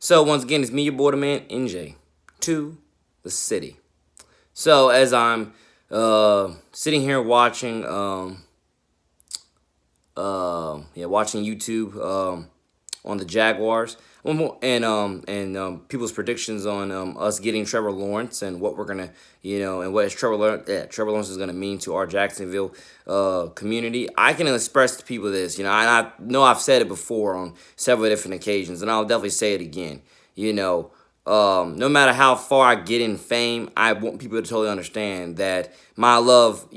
So once again, it's me, your boy, the man, NJ, to the city. So as I'm sitting here watching, watching YouTube on the Jaguars, and people's predictions on us getting Trevor Lawrence and what we're gonna, and what Trevor Lawrence is gonna mean to our Jacksonville community. I can express to people this, and I know I've said it before on several different occasions, and I'll definitely say it again. No matter how far I get in fame, I want people to totally understand that my love,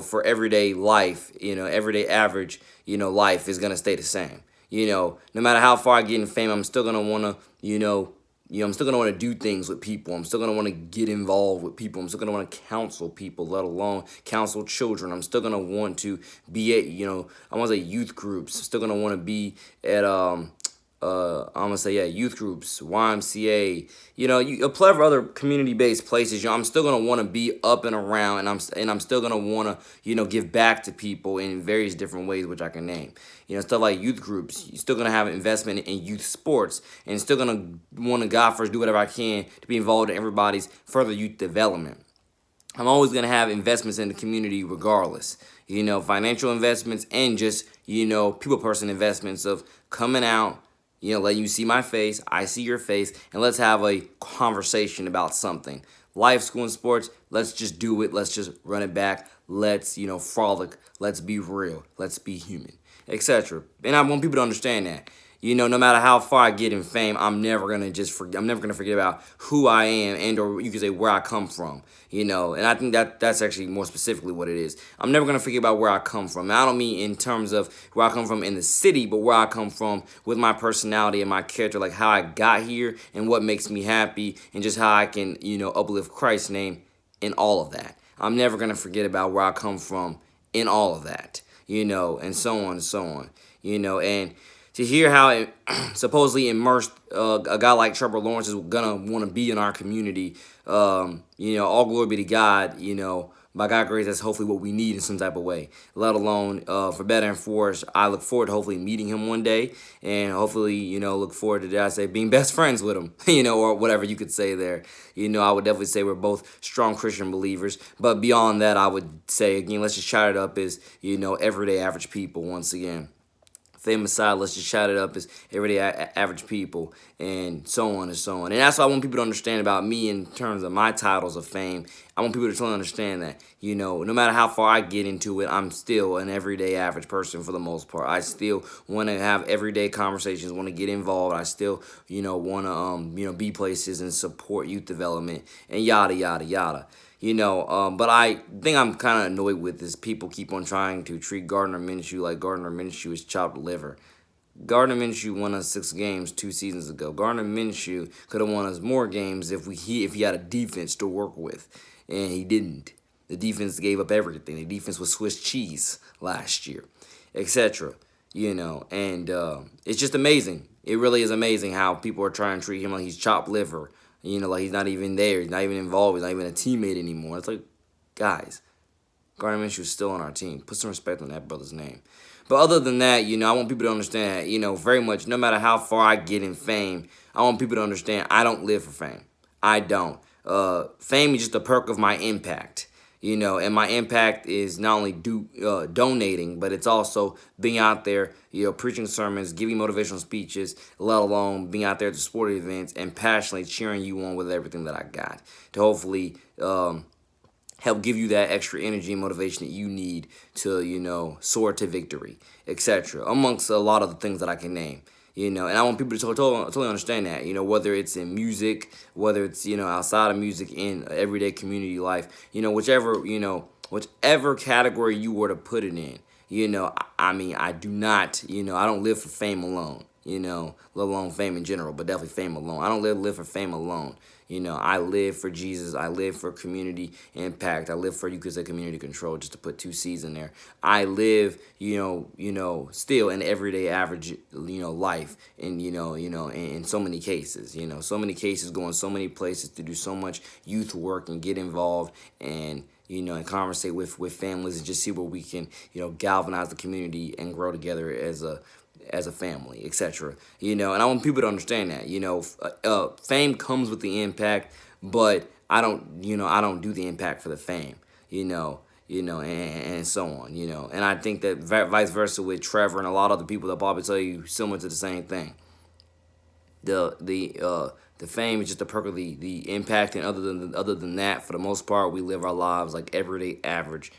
for everyday life, everyday average, life is gonna stay the same. No matter how far I get in fame, I'm still gonna wanna, I'm still gonna want to do things with people. I'm still gonna want to get involved with people. I'm still gonna want to counsel people, let alone counsel children. I'm still gonna want to be at, I want to say youth groups. I'm still gonna want to be at I'm gonna say youth groups, YMCA, a plethora of other community-based places. I'm still gonna want to be up and around, and I'm still gonna want to, give back to people in various different ways, which I can name. Stuff like youth groups. You're still gonna have investment in youth sports, and still gonna want to, God first, do whatever I can to be involved in everybody's further youth development. I'm always gonna have investments in the community, regardless. Financial investments and just people person investments of coming out. Let you see my face, I see your face, and let's have a conversation about something. Life, school, and sports, let's just do it. Let's just run it back. Let's, frolic. Let's be real. Let's be human, etc. And I want people to understand that. No matter how far I get in fame, I'm never gonna forget about who I am, and or you could say where I come from. And I think that's actually more specifically what it is. I'm never gonna forget about where I come from. Now, I don't mean in terms of where I come from in the city, but where I come from with my personality and my character, like how I got here and what makes me happy, and just how I can, uplift Christ's name in all of that. I'm never gonna forget about where I come from in all of that, and so on and so on, and to hear how supposedly immersed a guy like Trevor Lawrence is gonna want to be in our community. All glory be to God. By God's grace, that's hopefully what we need in some type of way. Let alone for better and for worse, I look forward to hopefully meeting him one day, and hopefully, look forward to, dare I say, being best friends with him. Or whatever you could say there. I would definitely say we're both strong Christian believers. But beyond that, I would say again, let's just chat it up as everyday average people once again. Fame aside, let's just shout it up as everyday average people, and so on and so on. And that's what I want people to understand about me in terms of my titles of fame. I want people to totally understand that, no matter how far I get into it, I'm still an everyday average person for the most part. I still want to have everyday conversations, want to get involved. I still, want to, be places and support youth development and yada, yada, yada. But I think I'm kind of annoyed with is people keep on trying to treat Gardner Minshew like Gardner Minshew is chopped liver. Gardner Minshew won us 6 games 2 seasons ago. Gardner Minshew could have won us more games if he had a defense to work with, and he didn't. The defense gave up everything. The defense was Swiss cheese last year, etc. And it's just amazing. It really is amazing how people are trying to treat him like he's chopped liver. Like he's not even there. He's not even involved. He's not even a teammate anymore. It's like, guys, Gardner Minshew is still on our team. Put some respect on that brother's name. But other than that, I want people to understand, very much, no matter how far I get in fame, I want people to understand I don't live for fame. I don't. Fame is just a perk of my impact. And my impact is not only donating, but it's also being out there, preaching sermons, giving motivational speeches, let alone being out there at the sporting events and passionately cheering you on with everything that I got to hopefully help give you that extra energy and motivation that you need to, soar to victory, etc., amongst a lot of the things that I can name. And I want people to totally understand that, whether it's in music, whether it's, outside of music, in everyday community life, whichever category you were to put it in, I do not, I don't live for fame alone, let alone fame in general, but definitely fame alone. I don't live for fame alone. I live for Jesus. I live for community impact. I live for, you could say, community control, just to put 2 C's in there. I live, still an everyday average, life, and in so many cases, going so many places to do so much youth work and get involved and and conversate with families and just see where we can, galvanize the community and grow together as as a family, etc. And I want people to understand that. Fame comes with the impact, but I don't do the impact for the fame. And so on. And I think that vice versa with Trevor and a lot of other people that probably tell you similar to the same thing. The fame is just a perk of the impact, and other than that, for the most part, we live our lives like everyday average,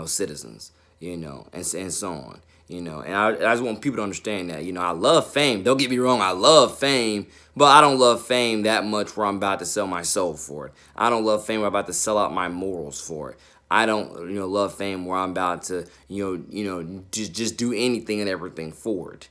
citizens, and so on. And I just want people to understand that. I love fame. Don't get me wrong, I love fame, but I don't love fame that much where I'm about to sell my soul for it. I don't love fame where I'm about to sell out my morals for it. I don't, love fame where I'm about to, just do anything and everything for it.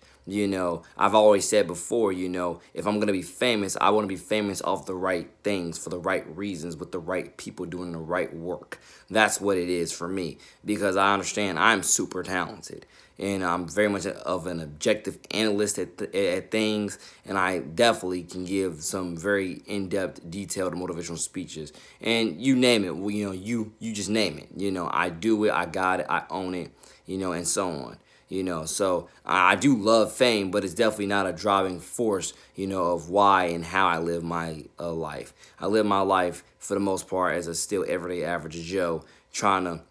I've always said before, if I'm gonna be famous, I want to be famous off the right things for the right reasons with the right people doing the right work. That's what it is for me because I understand I'm super talented and I'm very much of an objective analyst at things, and I definitely can give some very in-depth, detailed motivational speeches. And you name it, well, you just name it. I do it, I got it, I own it, and so on. So I do love fame, but it's definitely not a driving force, of why and how I live my life. I live my life for the most part as a still everyday average Joe, trying to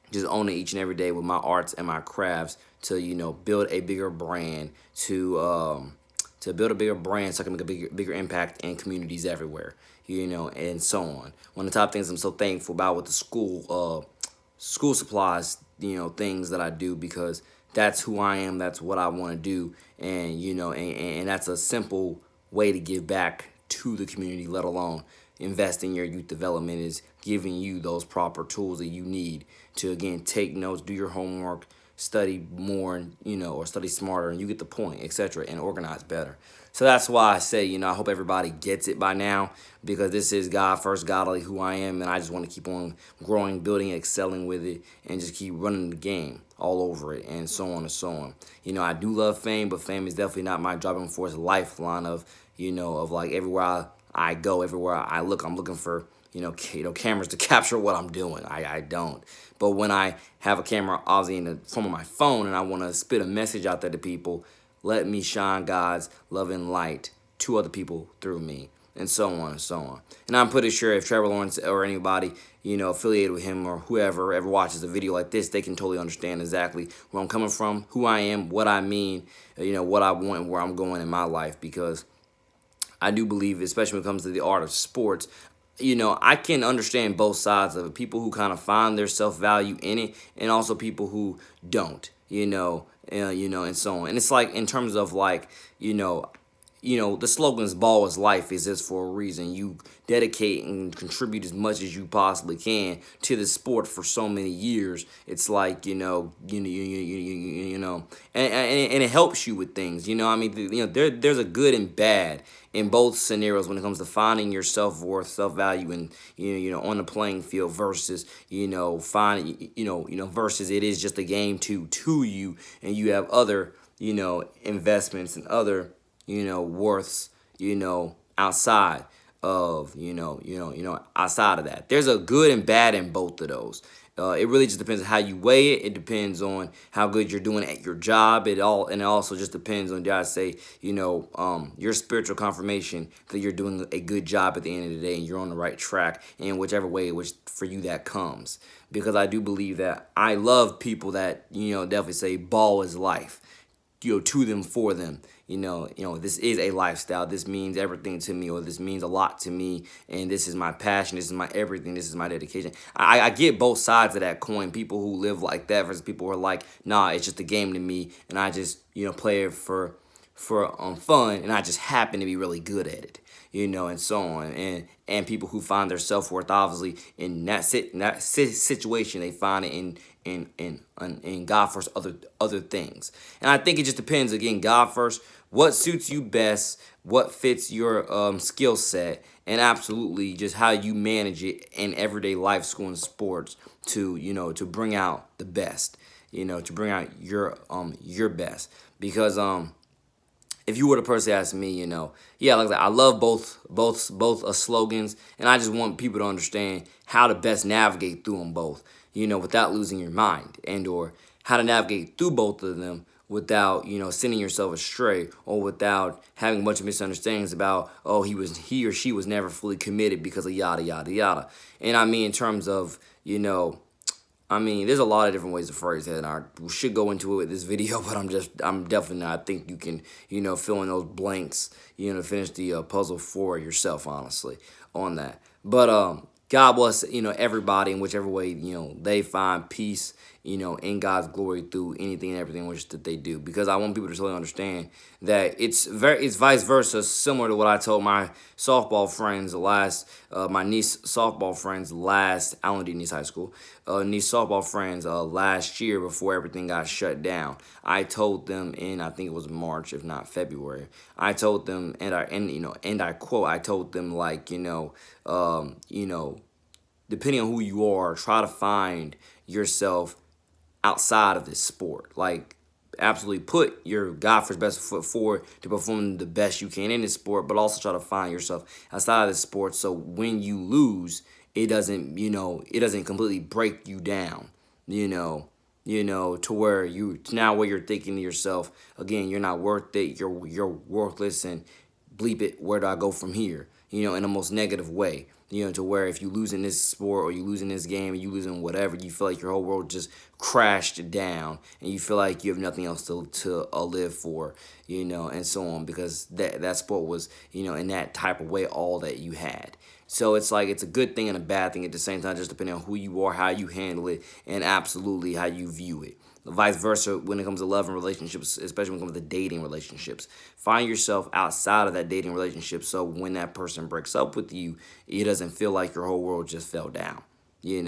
just own it each and every day with my arts and my crafts to build a bigger brand, to build a bigger brand so I can make a bigger impact in communities everywhere, and so on. One of the top things I'm so thankful about with the school supplies, things that I do because that's who I am, that's what I want to do, and that's a simple way to give back to the community, let alone invest in your youth development, is giving you those proper tools that you need to, again, take notes, do your homework, study more, and or study smarter, and you get the point, etc., and organize better. So that's why I say, I hope everybody gets it by now, because this is God first, godly who I am, and I just want to keep on growing, building, excelling with it, and just keep running the game all over it, and so on and so on. I do love fame, but fame is definitely not my driving force lifeline of, of like everywhere I go, everywhere I look, I'm looking for, cameras to capture what I'm doing. I don't. But when I have a camera, obviously in the form of my phone, and I want to spit a message out there to people, let me shine God's love and light to other people through me, and so on and so on. And I'm pretty sure if Trevor Lawrence or anybody, affiliated with him or whoever ever watches a video like this, they can totally understand exactly where I'm coming from, who I am, what I mean, what I want, and where I'm going in my life, because I do believe, especially when it comes to the art of sports, I can understand both sides of it. People who kind of find their self-value in it, and also people who don't, and so on. And it's like in terms of like, the slogan's ball is life is just for a reason. You dedicate and contribute as much as you possibly can to the sport for so many years. It's like, and it helps you with things. I mean, there's a good and bad in both scenarios when it comes to finding your self-worth, self-value, and on the playing field versus finding versus it is just a game to you, and you have other investments and other worths, outside of, outside of that. There's a good and bad in both of those. It really just depends on how you weigh it. It depends on how good you're doing at your job. And it also just depends on, dare I say, your spiritual confirmation that you're doing a good job at the end of the day and you're on the right track in whichever way which for you that comes. Because I do believe that I love people that, definitely say ball is life. To them, for them. This is a lifestyle. This means everything to me, or this means a lot to me, and this is my passion. This is my everything. This is my dedication. I get both sides of that coin. People who live like that versus people who are like, nah, it's just a game to me, and I just play it for fun, and I just happen to be really good at it. And so on, and people who find their self-worth obviously in that situation, they find it in God first, other things. And I think it just depends, again, God first, what suits you best, what fits your skill set, and absolutely just how you manage it in everyday life, school, and sports to bring out the best, to bring out your best. Because if you were the person to ask me, yeah, like I love both slogans, and I just want people to understand how to best navigate through them both, without losing your mind, and or how to navigate through both of them without, sending yourself astray, or without having a bunch of misunderstandings about, oh, he or she was never fully committed because of yada yada yada. And I mean, in terms of, there's a lot of different ways to phrase that, and I should go into it with this video, but I'm definitely not. I think you can, fill in those blanks, to finish the puzzle for yourself, honestly, on that. But God bless, everybody in whichever way, they find peace, in God's glory through anything and everything which that they do. Because I want people to totally understand that it's vice versa, similar to what I told my softball friends my niece softball friends last, I only did niece high school, niece softball friends last year before everything got shut down. I told them in, I think it was March, if not February. I told them, and I quote, I told them, like, depending on who you are, try to find yourself outside of this sport. Like, absolutely put your God first best foot forward to perform the best you can in this sport, but also try to find yourself outside of this sport, so when you lose, it doesn't completely break you down, to where you're thinking to yourself, again, you're not worth it, you're worthless, and bleep it, where do I go from here? In a most negative way. To where if you lose in this sport, or you lose in this game, or you lose in whatever, you feel like your whole world just crashed down, and you feel like you have nothing else to live for, and so on, because that sport was, in that type of way, all that you had. So it's like, it's a good thing and a bad thing at the same time, just depending on who you are, how you handle it, and absolutely how you view it. Vice versa when it comes to love and relationships, especially when it comes to dating relationships. Find yourself outside of that dating relationship, so when that person breaks up with you, it doesn't feel like your whole world just fell down. Find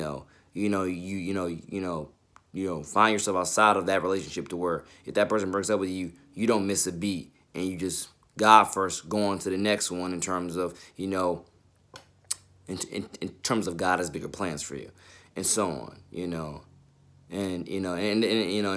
yourself outside of that relationship, to where if that person breaks up with you, you don't miss a beat, and you just God first, go on to the next one, in terms of, in terms of God has bigger plans for you, and so on, and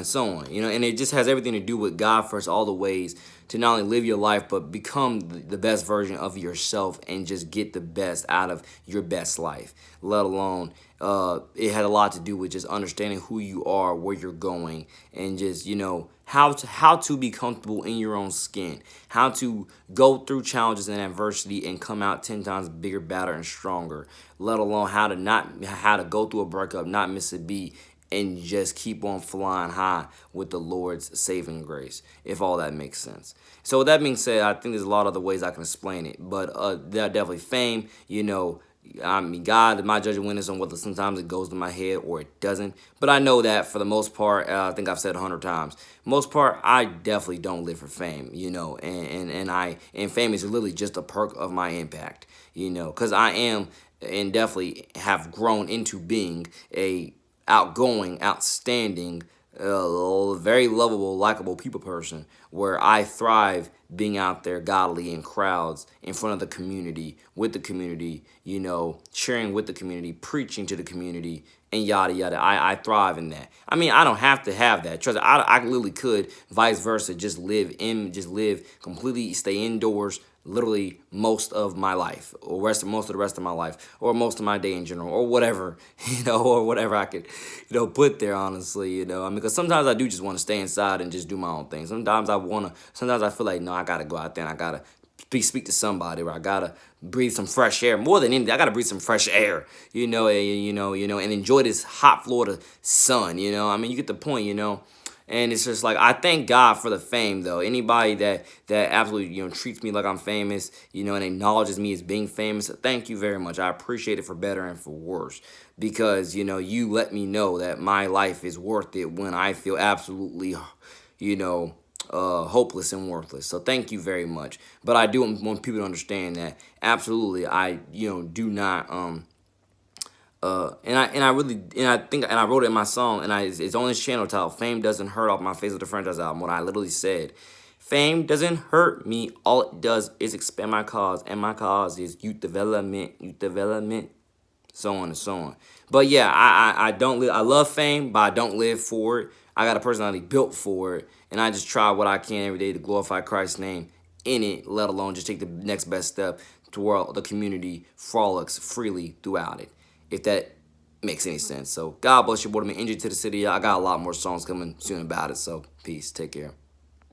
so on, and it just has everything to do with God first, all the ways to not only live your life, but become the best version of yourself, and just get the best out of your best life. Let alone, it had a lot to do with just understanding who you are, where you're going, and just, how to be comfortable in your own skin, how to go through challenges and adversity and come out 10 times bigger, badder, and stronger. Let alone how to go through a breakup, not miss a beat, and just keep on flying high with the Lord's saving grace, if all that makes sense. So with that being said, I think there's a lot of other ways I can explain it, but definitely fame, God, my judgment witness on whether sometimes it goes to my head or it doesn't. But I know that for the most part, I think I've said 100 times, most part, I definitely don't live for fame, and fame is literally just a perk of my impact, because I am, and definitely have grown into being, a outgoing, outstanding, very lovable, likable people person, where I thrive being out there godly in crowds, in front of the community, with the community, sharing with the community, preaching to the community, and yada yada. I thrive in that. I mean, I don't have to have that. Trust me, I literally could, vice versa, just live completely, stay indoors, literally most of my life, or most of the rest of my life, or most of my day in general, or whatever, or whatever I could, put there, honestly, because sometimes I do just want to stay inside and just do my own thing. Sometimes I feel like, no, I gotta go out there and I gotta speak to somebody, or I gotta breathe some fresh air. More than anything, I gotta breathe some fresh air, and enjoy this hot Florida sun, I mean, you get the point, And it's just like, I thank God for the fame, though. Anybody that absolutely, treats me like I'm famous, and acknowledges me as being famous, thank you very much. I appreciate it, for better and for worse, because, you let me know that my life is worth it when I feel absolutely, hopeless and worthless. So thank you very much. But I do want people to understand that absolutely, I, do not, and I wrote it in my song, and it's on this channel titled "Fame Doesn't Hurt" off my Face of the Franchise album. What I literally said, fame doesn't hurt me. All it does is expand my cause, and my cause is youth development, so on and so on. But yeah, I don't live. I love fame, but I don't live for it. I got a personality built for it, and I just try what I can every day to glorify Christ's name in it. Let alone just take the next best step to where the community frolics freely throughout it. If that makes any sense. So God bless you, boy. I mean, NJ to the city. I got a lot more songs coming soon about it. So peace. Take care.